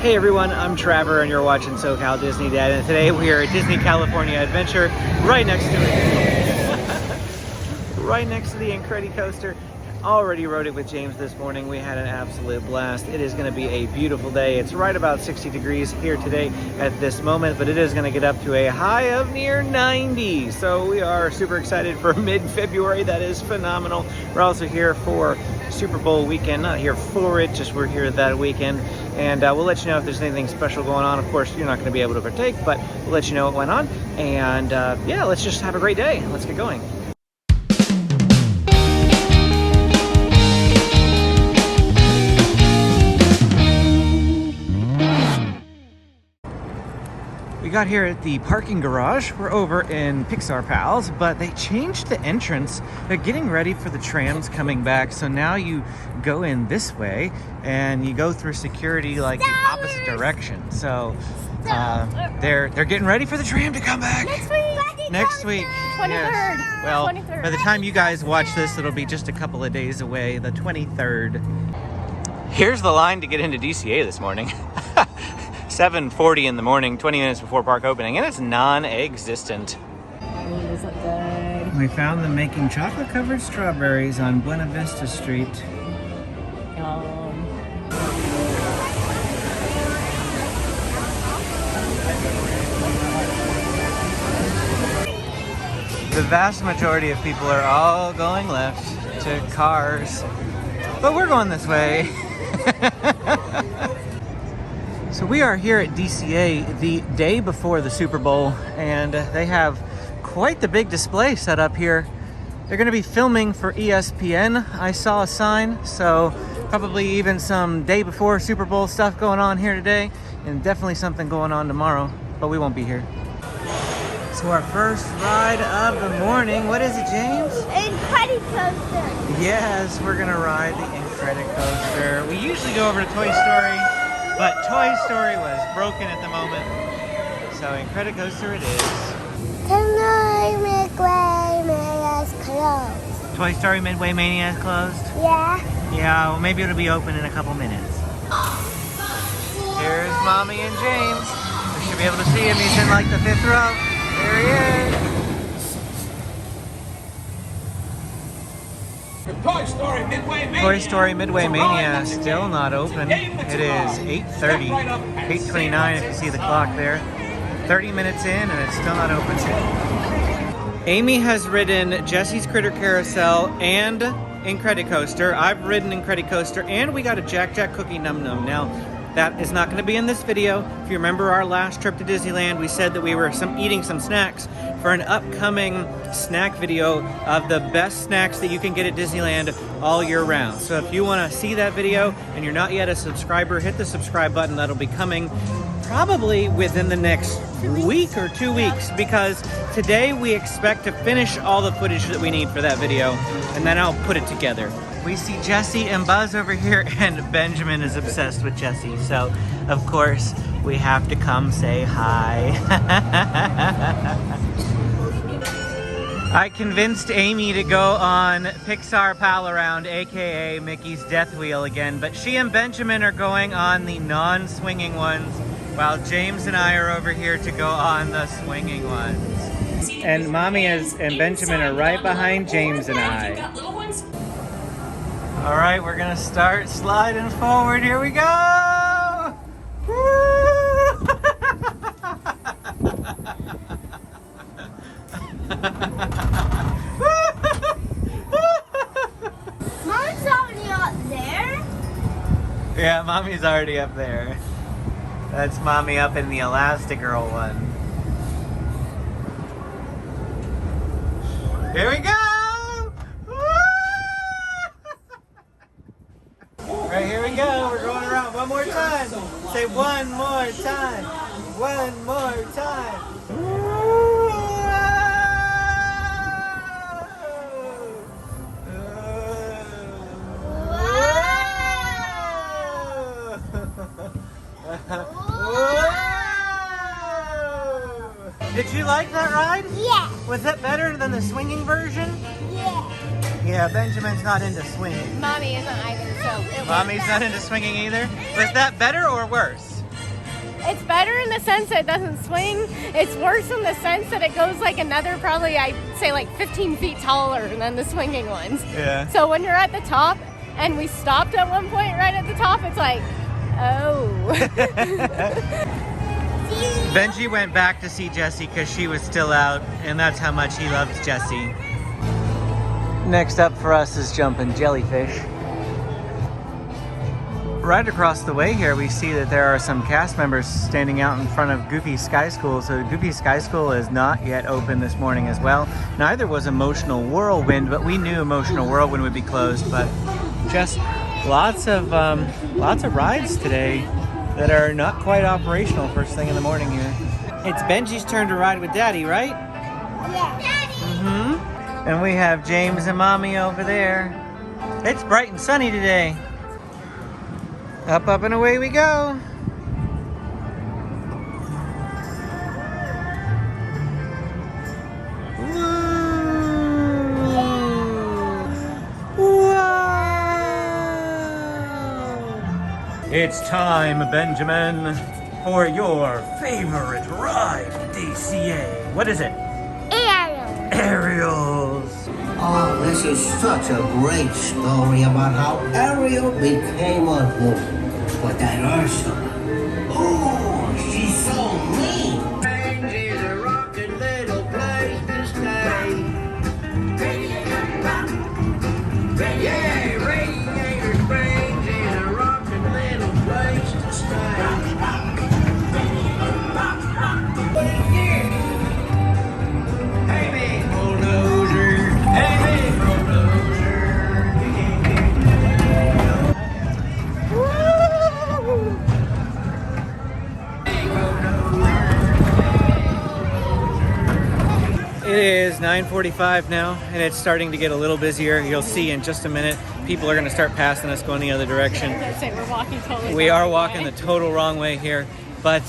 Hey everyone, I'm Trevor and you're watching SoCal Disney Dad, and today we are at Disney California Adventure right next to it. Right next to the Incredicoaster. Already rode it with James this morning. We had an absolute blast. It is going to be a beautiful day. It's right about 60 degrees here today at this moment, but it is going to get up to a high of near 90. So we are super excited for mid-February. That is phenomenal. We're also here for Super Bowl weekend. Not here for it, just we're here that weekend. And we'll let you know if there's anything special going on. Of course, you're not going to be able to partake, but we'll let you know what went on. And yeah, let's just have a great day. Let's get going. We got here at the parking garage. We're over in Pixar Pals, but they changed the entrance. They're getting ready for the trams coming back. So now you go in this way and you go through security like the opposite direction. So they're getting ready for the tram to come back. Next week. 23rd. Yes. Well, 23rd. by the time you guys watch this, it'll be just a couple of days away, the 23rd. Here's the line to get into DCA this morning. 7:40 in the morning, 20 minutes before park opening, and it's non-existent. Is that good? We found them making chocolate-covered strawberries on Buena Vista Street. The vast majority of people are all going left to cars, but we're going this way. So we are here at DCA the day before the Super Bowl, and they have quite the big display set up here. They're going to be filming for ESPN. I saw a sign, so probably even some day before Super Bowl stuff going on here today, and definitely something going on tomorrow, but we won't be here. So our first ride of the morning, what is it, James? Incredicoaster. Yes, we're going to ride the Incredicoaster. We usually go over to Toy Story, but Toy Story was broken at the moment, so Incredicoaster it is. Tonight, Midway Mania is closed. Toy Story Midway Mania is closed? Yeah. Yeah, well maybe it'll be open in a couple minutes. Here's Mommy and James. We should be able to see him. He's in like the 5th row. There he is. Toy Story Midway Mania still not open. It is 8:30, 8:29 if you see the clock there. 30 minutes in and it's still not open. Amy has ridden Jesse's Critter Carousel and Incredicoaster. I've ridden Incredicoaster, and we got a Jack Jack Cookie Num Num. Now, that is not going to be in this video. If you remember our last trip to Disneyland, we said that we were eating some snacks for an upcoming snack video of the best snacks that you can get at Disneyland all year round. So if you want to see that video and you're not yet a subscriber, hit the subscribe button. That'll be coming probably within the next week or 2 weeks, because today we expect to finish all the footage that we need for that video, and then I'll put it together. We see Jesse and Buzz over here, and Benjamin is obsessed with Jesse, so of course we have to come say hi. I convinced Amy to go on Pixar Pal Around, aka Mickey's Death Wheel again, but she and Benjamin are going on the non-swinging ones, while James and I are over here to go on the swinging ones. And Mommy and Benjamin are right behind James and I. All right, we're gonna start sliding forward. Here we go! Woo! Mom's already up there. Yeah, Mommy's already up there. That's Mommy up in the Elastigirl one. Here we go! Right, here we go. We're going around one more time. Say one more time. One more time. Did you like that ride? Yeah. Was that better than the swinging version? Yeah. Yeah, Benjamin's not into swinging. Mommy isn't either, so it Mommy's not into swinging either? Was that better or worse? It's better in the sense that it doesn't swing. It's worse in the sense that it goes like another, probably I'd say like 15 feet taller than the swinging ones. Yeah. So when you're at the top, and we stopped at one point right at the top, it's like, oh. Benji went back to see Jessie because she was still out, and that's how much he loves Jessie. Next up for us is jumping Jellyfish. Right across the way here, we see that there are some cast members standing out in front of Goofy Sky School. So Goofy Sky School is not yet open this morning as well. Neither was Emotional Whirlwind, but we knew Emotional Whirlwind would be closed. But just lots of rides today that are not quite operational first thing in the morning here. It's Benji's turn to ride with Daddy, right? Yeah. Mm-hmm. And we have James and Mommy over there. It's bright and sunny today. Up, up, and away we go. Wow. It's time, Benjamin, for your favorite ride, DCA. What is it? Ariel. Aerials. Oh, this is such a great story about how Ariel became a woman. But that Ursula, oh, she's so mean. Range is a rocking little place to stay. Yeah, Radiator Springs is a rocking little place to stay. Hey, big bulldozer. Hey, big bulldozer. It is 9:45 now, and it's starting to get a little busier. You'll see in just a minute, people are going to start passing us going the other direction. That's it, we're walking totally We the are wrong walking way. the total wrong way here, but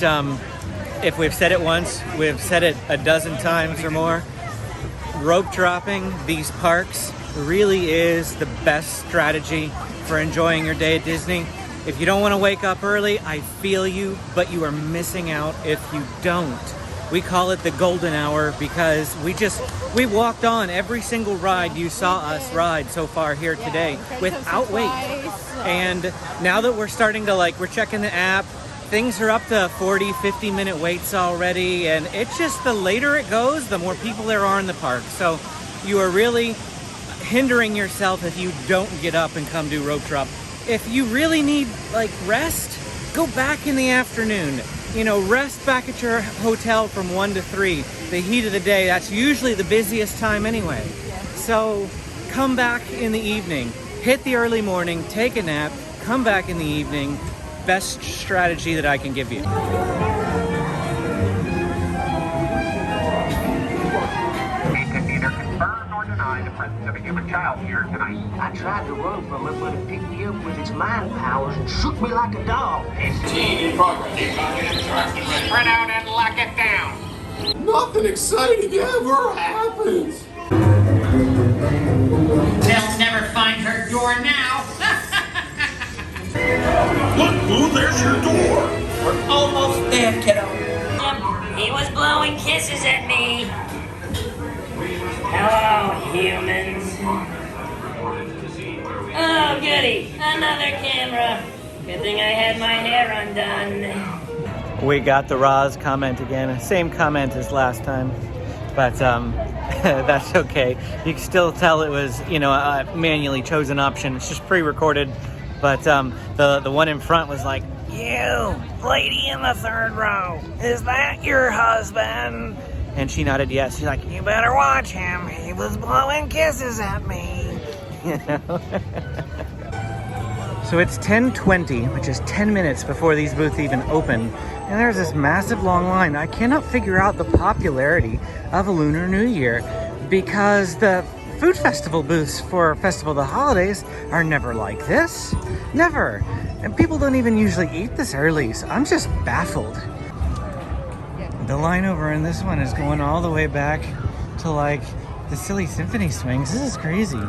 if we've said it once, we've said it a dozen times or more. Rope dropping these parks really is the best strategy for enjoying your day at Disney. If you don't want to wake up early, I feel you, but you are missing out if you don't. We call it the golden hour because we walked on every single ride you saw us ride so far here today without wait. And now that we're starting to we're checking the app, things are up to 40, 50 minute waits already. And it's just the later it goes, the more people there are in the park. So you are really hindering yourself if you don't get up and come do rope drop. If you really need rest, go back in the afternoon. You know, rest back at your hotel from 1 to 3. The heat of the day, that's usually the busiest time anyway. So come back in the evening, hit the early morning, take a nap, come back in the evening. Best strategy that I can give you. The presence of a human child here tonight. I tried to run from it, but it picked me up with its mind powers and shook me like a dog. Team in progress. Spread out and lock it down. Nothing exciting ever happens. They'll never find her door now. Look, Boo, there's your door. We're almost there, kiddo. He was blowing kisses at me. Hello, humans. Oh, goody. Another camera. Good thing I had my hair undone. We got the Roz comment again. Same comment as last time. But that's okay. You can still tell it was, a manually chosen option. It's just pre-recorded. But the one in front was like, "You, lady in the third row, is that your husband?" And she nodded yes. She's like, "You better watch him. He was blowing kisses at me." So it's 10:20, which is 10 minutes before these booths even open. And there's this massive long line. I cannot figure out the popularity of a Lunar New Year because the food festival booths for Festival of the Holidays are never like this. Never. And people don't even usually eat this early, so I'm just baffled. The line over in this one is going all the way back to the Silly Symphony swings. This is crazy.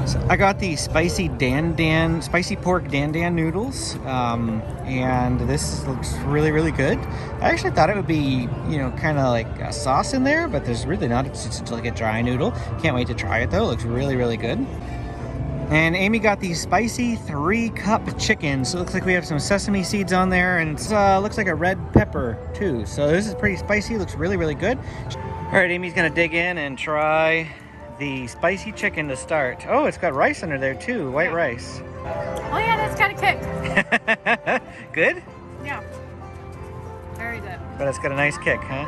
So I got the spicy pork dan dan noodles, and this looks really, really good. I actually thought it would be, you know, kind of like a sauce in there, but there's really not. It's just like a dry noodle. Can't wait to try it though. It looks really, really good. And Amy got the spicy 3-cup chicken. So it looks like we have some sesame seeds on there, and it looks like a red pepper too. So this is pretty spicy. Looks really, really good. All right, Amy's gonna dig in and try the spicy chicken to start. Oh, it's got rice under there too, white rice. Oh yeah, that's got a kick. Good? Yeah. Very good. But it's got a nice kick, huh?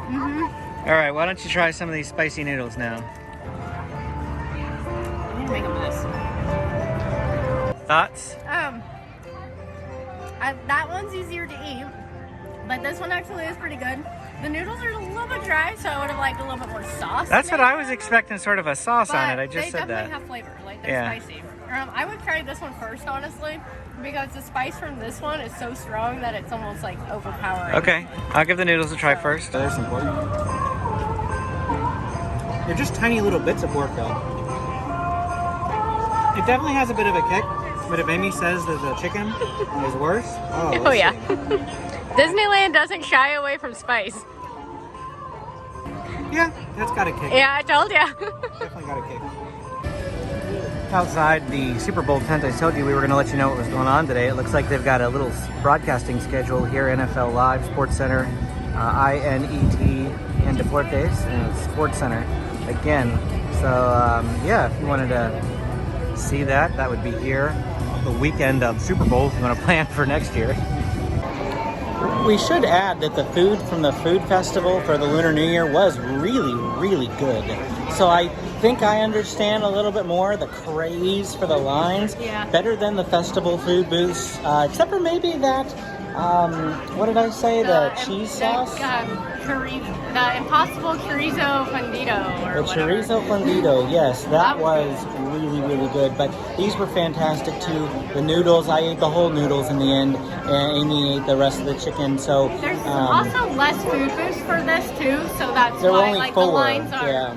Mm-hmm. All right, why don't you try some of these spicy noodles now? I need to make a mess. Thoughts? That one's easier to eat, but this one actually is pretty good. The noodles are a little bit dry, so I would have liked a little bit more sauce. That's what I was expecting, sort of a sauce on it. I just said that. They definitely have flavor, like they're spicy. I would try this one first, honestly, because the spice from this one is so strong that it's almost like overpowering. Okay, I'll give the noodles a try first. There's some pork. They're just tiny little bits of pork, though. It definitely has a bit of a kick, but if Amy says that the chicken is worse, oh yeah. Disneyland doesn't shy away from spice. Yeah, that's got a kick. Yeah, I told ya. Definitely got a kick. Outside the Super Bowl tent, I told you we were going to let you know what was going on today. It looks like they've got a little broadcasting schedule here, NFL Live, Sports Center, INET, and Deportes, and Sports Center again. So, yeah, if you wanted to see that, that would be here the weekend of Super Bowl if you want to plan for next year. We should add that the food from the food festival for the Lunar New Year was really, really good. So I think I understand a little bit more the craze for the lines. Yeah. Better than the festival food booths, except for maybe that, what did I say, the cheese sauce? The Impossible Chorizo Fundido. The Chorizo Fundido, yes, that was really, really good. But these were fantastic too. The noodles, I ate the whole noodles in the end, and Amy ate the rest of the chicken. So there's also less food booths for this too, so that's there were why only like 4, the lines are yeah.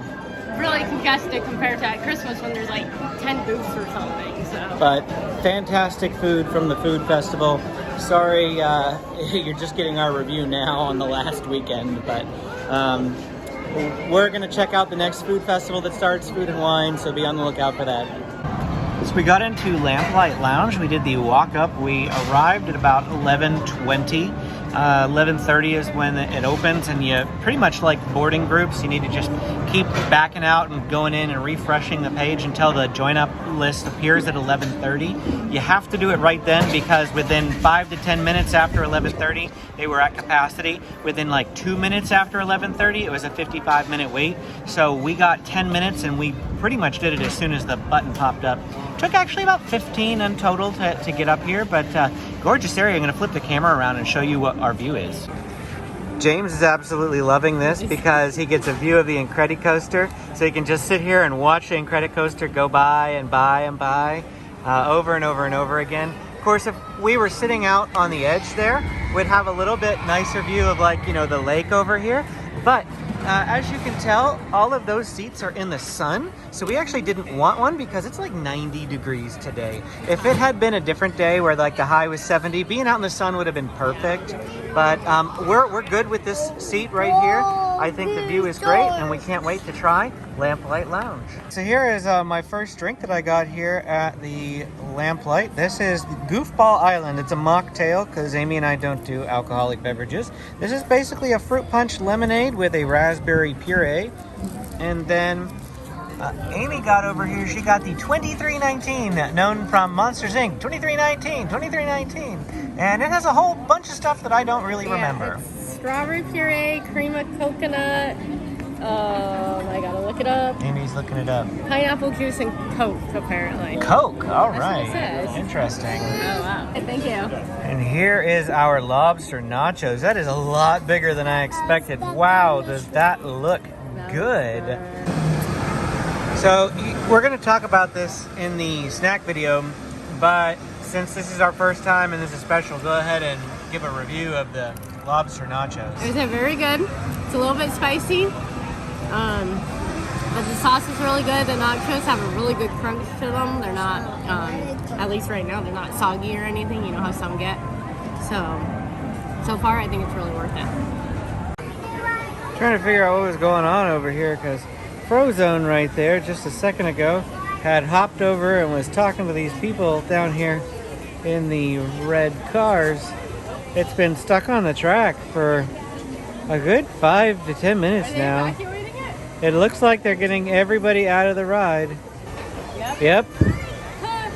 really congested compared to at Christmas when there's like 10 booths or something. So. But fantastic food from the food festival. Sorry, you're just getting our review now on the last weekend, but we're going to check out the next food festival that starts, Food and Wine, so be on the lookout for that. So we got into Lamplight Lounge. We did the walk up. We arrived at about 11:20. 11:30 is when it opens, and you pretty much like boarding groups. You need to just keep backing out and going in and refreshing the page until the join up list appears at 11:30. You have to do it right then because within 5 to 10 minutes after 11:30 they were at capacity. Within like 2 minutes after 11:30 it was a 55-minute wait. So we got 10 minutes and we pretty much did it as soon as the button popped up. Took actually about 15 in total to get up here, but gorgeous area. I'm going to flip the camera around and show you what our view is. James is absolutely loving this because he gets a view of the Incredicoaster, so he can just sit here and watch the Incredicoaster go by and by and by over and over and over again. Of course, if we were sitting out on the edge there, we'd have a little bit nicer view of, like, you know, the lake over here. But as you can tell, all of those seats are in the sun, so we actually didn't want one because it's like 90 degrees today. If it had been a different day where like the high was 70, being out in the sun would have been perfect. But we're good with this seat right here. I think the view is great, and we can't wait to try Lamplight Lounge. So here is my first drink that I got here at the Lamplight. This is Goofball Island. It's a mocktail because Amy and I don't do alcoholic beverages. This is basically a fruit punch lemonade with a raspberry puree. And then Amy got over here, she got the 2319, known from Monsters Inc. 2319. And it has a whole bunch of stuff that I don't really remember. It's strawberry puree, cream of coconut. I gotta look it up. Amy's looking it up. Pineapple juice and Coke, apparently. Coke, all That's right. what it says. Interesting. Oh, wow. Thank you. And here is our lobster nachos. That is a lot bigger than I expected. Wow, does that look good. So we're going to talk about this in the snack video, but since this is our first time and this is special, go ahead and give a review of the lobster nachos. Is it very good? It's a little bit spicy. But the sauce is really good. The nachos have a really good crunch to them. They're not, at least right now, they're not soggy or anything. You know how some get. So far, I think it's really worth it. Trying to figure out what was going on over here because Frozone right there just a second ago had hopped over and was talking to these people down here in the red cars. It's been stuck on the track for a good 5 to 10 minutes now. Evacuating it? It looks like they're getting everybody out of the ride. Yep.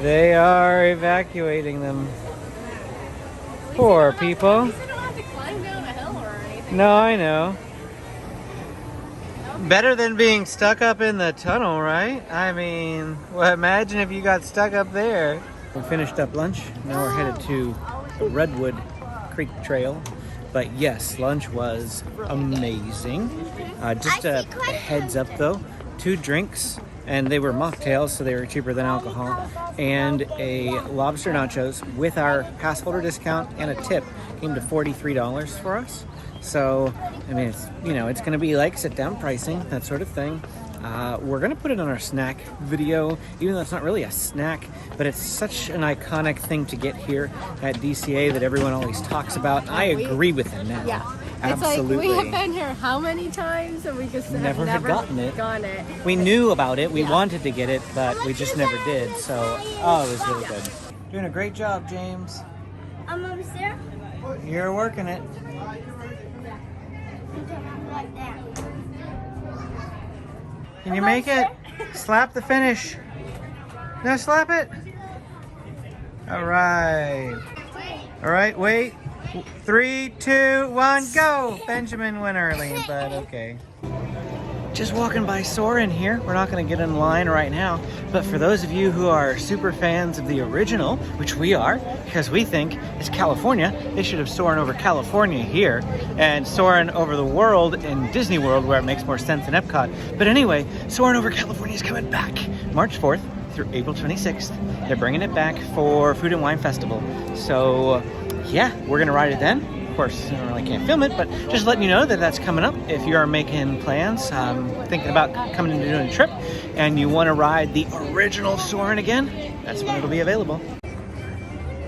They are evacuating them. Poor people. At least they don't have to climb down a hill or anything. No, I know. Better than being stuck up in the tunnel, right? I mean, well, imagine if you got stuck up there. We finished up lunch. Now we're headed to the Redwood Creek Trail. But yes, lunch was amazing. Just a heads up though, 2 drinks, and they were mocktails, so they were cheaper than alcohol, and a lobster nachos with our pass holder discount and a tip came to $43 for us. So, I mean, it's, you know, it's going to be like sit-down pricing, that sort of thing. We're going to put it on our snack video, even though it's not really a snack, but it's such an iconic thing to get here at DCA that everyone always talks about. I agree with it now. Yeah. Absolutely. It's like we have been here how many times and we just Never had gotten it. it. We knew about it, we wanted to get it, but we just never did. So, oh, it was really good. Doing a great job, James. I'm almost there. You're working it. Like that. Can you make it? Slap the finish. No, slap it. All right. All right, wait. 3, 2, 1, go. Benjamin went early, but okay. Just walking by Soarin' here. We're not going to get in line right now, but for those of you who are super fans of the original, which we are, because we think it's California, they should have Soarin' over California here and Soarin' over the world in Disney World, where it makes more sense than Epcot. But anyway, Soarin' over California is coming back March 4th through April 26th. They're bringing it back for Food and Wine Festival. So yeah, we're going to ride it then. Of course, I really can't film it, but just letting you know that that's coming up. If you are making plans, thinking about coming and doing a trip, and you want to ride the original Soarin' again, that's when it'll be available.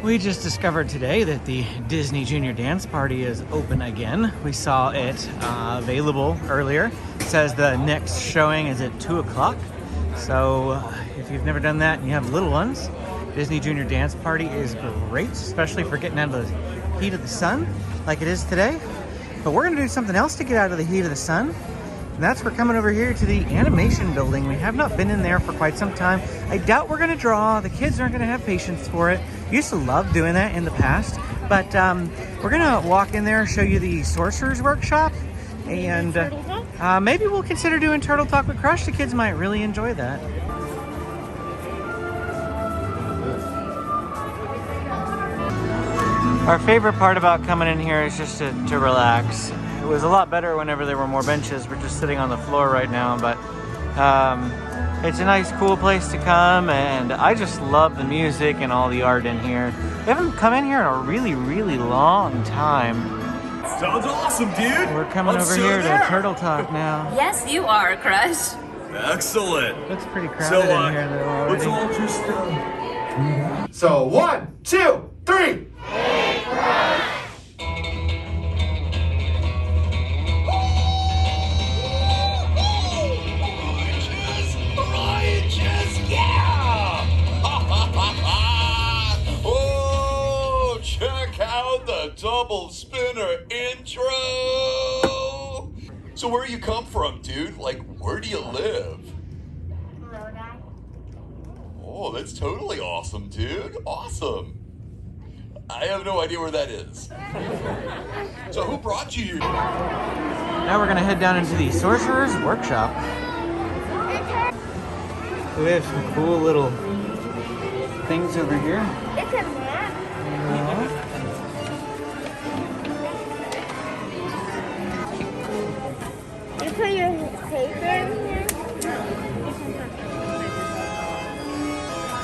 We just discovered today that the Disney Junior Dance Party is open again. We saw it available earlier. It says the next showing is at 2 o'clock. So if you've never done that and you have little ones, Disney Junior Dance Party is great, especially for getting out of the heat of the sun like it is today. But we're gonna do something else to get out of the heat of the sun. And that's we're coming over here to the animation building. We have not been in there for quite some time. I doubt we're gonna draw. The kids aren't gonna have patience for it. Used to love doing that in the past. But we're gonna walk in there, show you the Sorcerer's Workshop. And maybe we'll consider doing Turtle Talk with Crush. The kids might really enjoy that. Our favorite part about coming in here is just to relax. It was a lot better whenever there were more benches. We're just sitting on the floor right now, but it's a nice, cool place to come, and I just love the music and all the art in here. We haven't come in here in a really, really long time. Sounds awesome, dude. We're coming over here to Turtle Talk now. Yes, you are, Crush. Excellent. Looks pretty crowded in here though already. Let's all just So 1, 2, 3. Oh, check out the double spinner intro. So where you come from, dude? Like, where do you live? Oh, that's totally awesome, dude. Awesome. I have no idea where that is. So who brought you here? Now we're gonna head down into the Sorcerer's Workshop. We have some cool little things over here. It's a map. You put your paper in here.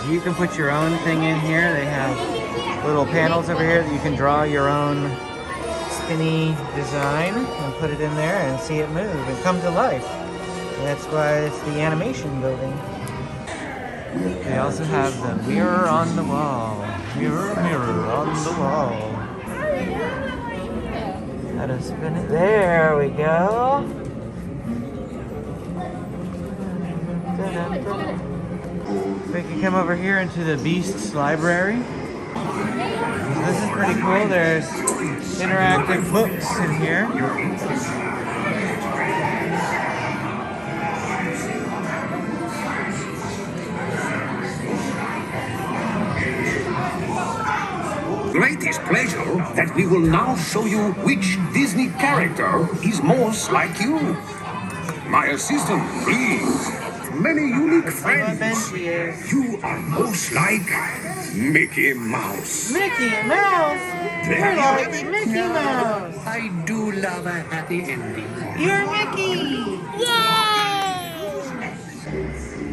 You can put your own thing in here. They have little panels over here that you can draw your own spinny design and put it in there and see it move and come to life. That's why it's the animation building. They also have the mirror on the wall. Mirror, mirror on the wall. How to spin it? There we go. We can come over here into the Beast's library. So this is pretty cool. There's interactive books in here. Greatest pleasure that we will now show you which Disney character is most like you. My assistant, please. Many unique friends. You are most like Mickey Mouse. Mickey Mouse? You're like Mickey Mouse. I do love a happy ending. You're Mickey. Yay!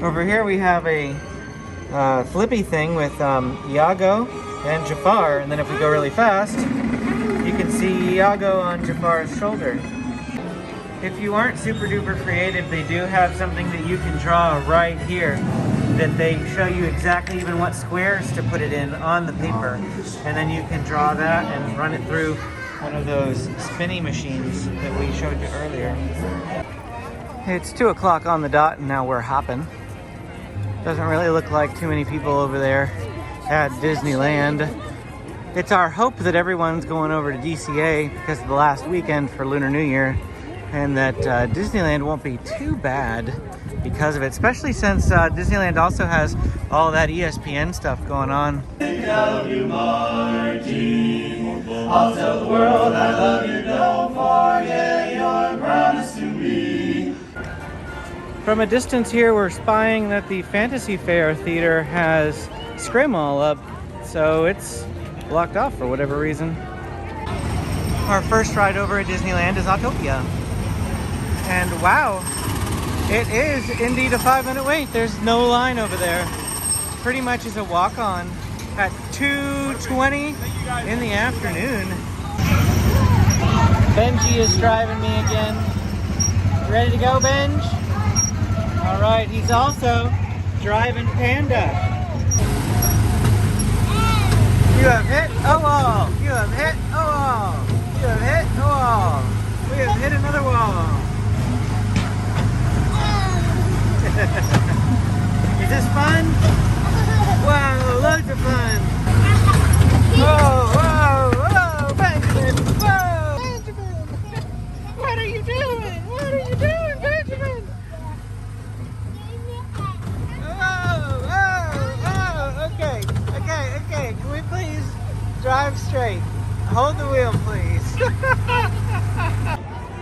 Over here we have a flippy thing with Iago and Jafar, and then if we go really fast, you can see Iago on Jafar's shoulder. If you aren't super duper creative, they do have something that you can draw right here that they show you exactly even what squares to put it in on the paper, and then you can draw that and run it through one of those spinny machines that we showed you earlier. It's 2 o'clock on the dot and now we're hopping. Doesn't really look like too many people over there at Disneyland. It's our hope that everyone's going over to DCA because of the last weekend for Lunar New Year, and that Disneyland won't be too bad because of it, especially since Disneyland also has all that ESPN stuff going on. I'll tell the world I love you, don't forget your promise to me. From a distance here, we're spying that the Fantasy Fair Theater has Scrim all up, so it's blocked off for whatever reason. Our first ride over at Disneyland is Autopia. And wow, it is indeed a 5-minute wait. There's no line over there. Pretty much is a walk-on at 2:20 in the afternoon. Benji is driving me again. You ready to go, Benj? All right, he's also driving Panda. You have hit a wall. You have hit a wall. You have hit a wall. We have hit another wall. Is this fun? Wow, loads of fun. Whoa, whoa, whoa, Benjamin. Whoa, Benjamin. What are you doing? What are you doing, Benjamin? Okay. Can we please drive straight? Hold the wheel, please.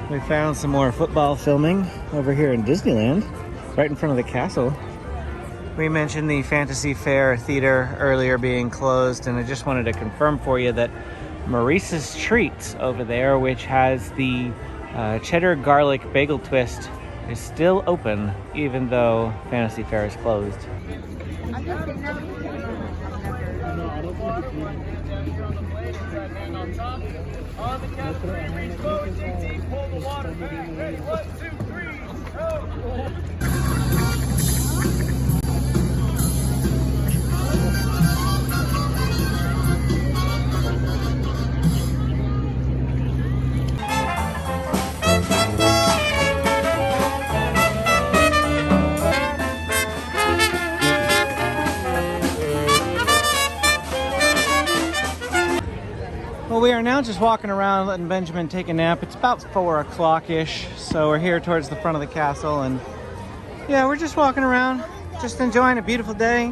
We found some more football filming over here in Disneyland, right in front of the castle. We mentioned the Fantasy Fair Theater earlier being closed, and I just wanted to confirm for you that Maurice's Treats over there, which has the cheddar garlic bagel twist, is still open, even though Fantasy Fair is closed. Well, we are now just walking around letting Benjamin take a nap. It's about 4 o'clock-ish, so we're here towards the front of the castle, and yeah, we're just walking around, just enjoying a beautiful day.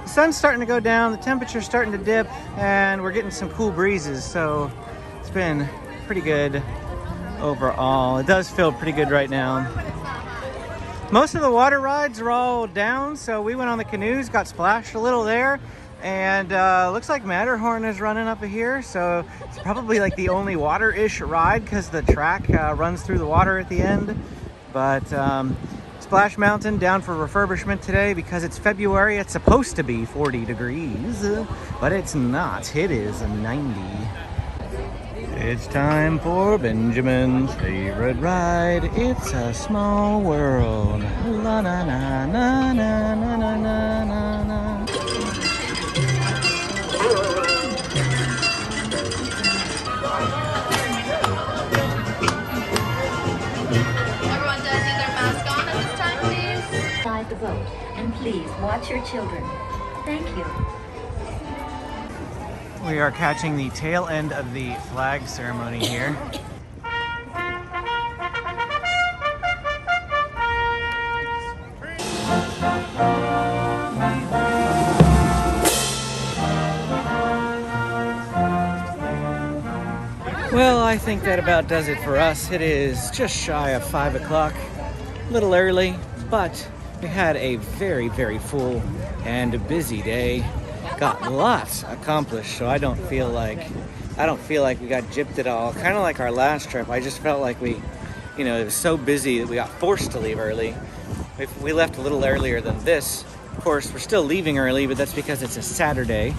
The sun's starting to go down, the temperature's starting to dip, and we're getting some cool breezes, so it's been pretty good overall. It does feel pretty good right now. Most of the water rides are all down, so we went on the canoes, got splashed a little there. And looks like Matterhorn is running up here, so it's probably like the only water-ish ride because the track runs through the water at the end. But Splash Mountain down for refurbishment today because it's February. It's supposed to be 40 degrees, but it's not. It is 90. It's time for Benjamin's favorite ride. It's a small world. La na na na na na na na na na. Everyone does need their mask on at this time, please. Slide the boat, and please watch your children. Thank you. We are catching the tail end of the flag ceremony here. Well, I think that about does it for us. It is just shy of 5 o'clock, a little early, but we had a very, very full and busy day. Got lots accomplished, so I don't feel like we got gypped at all. Kind of like our last trip. I just felt like we, it was so busy that we got forced to leave early. We left a little earlier than this. Of course, we're still leaving early, but that's because it's a Saturday,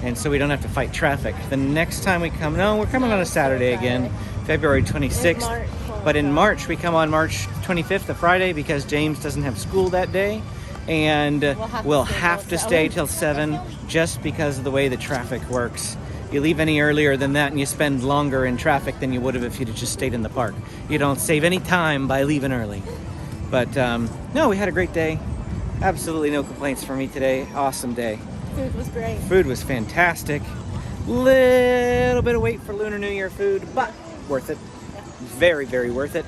and so we don't have to fight traffic. The next time we come, we're coming on a Saturday again, February 26th. But in March, we come on March 25th, a Friday, because James doesn't have school that day. And we'll have to stay till 7 just because of the way the traffic works. You leave any earlier than that and you spend longer in traffic than you would have if you'd have just stayed in the park. You don't save any time by leaving early. But no, we had a great day. Absolutely no complaints for me today. Awesome day. Food was great. Food was fantastic. Little bit of wait for Lunar New Year food, but worth it. Very, very worth it.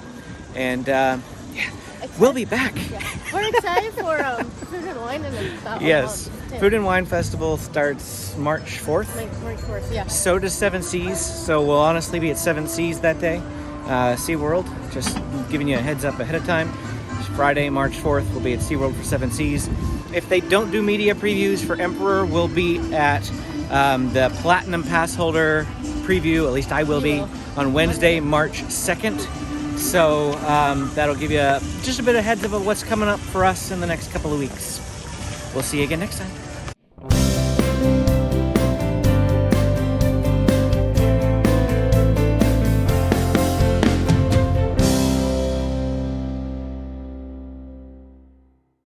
And yeah, we'll be back. Yeah. We're excited for Food and Wine and yes, Food and Wine Festival starts March 4th. March 4th, yeah. So does Seven Seas. So we'll honestly be at Seven Seas that day. SeaWorld, just giving you a heads up ahead of time. Friday, March 4th, we'll be at SeaWorld for Seven Seas. If they don't do media previews for Emperor, we'll be at the Platinum Pass holder preview, at least I will be, on Wednesday, March 2nd. So that'll give you just a bit of heads up of what's coming up for us in the next couple of weeks. We'll see you again next time.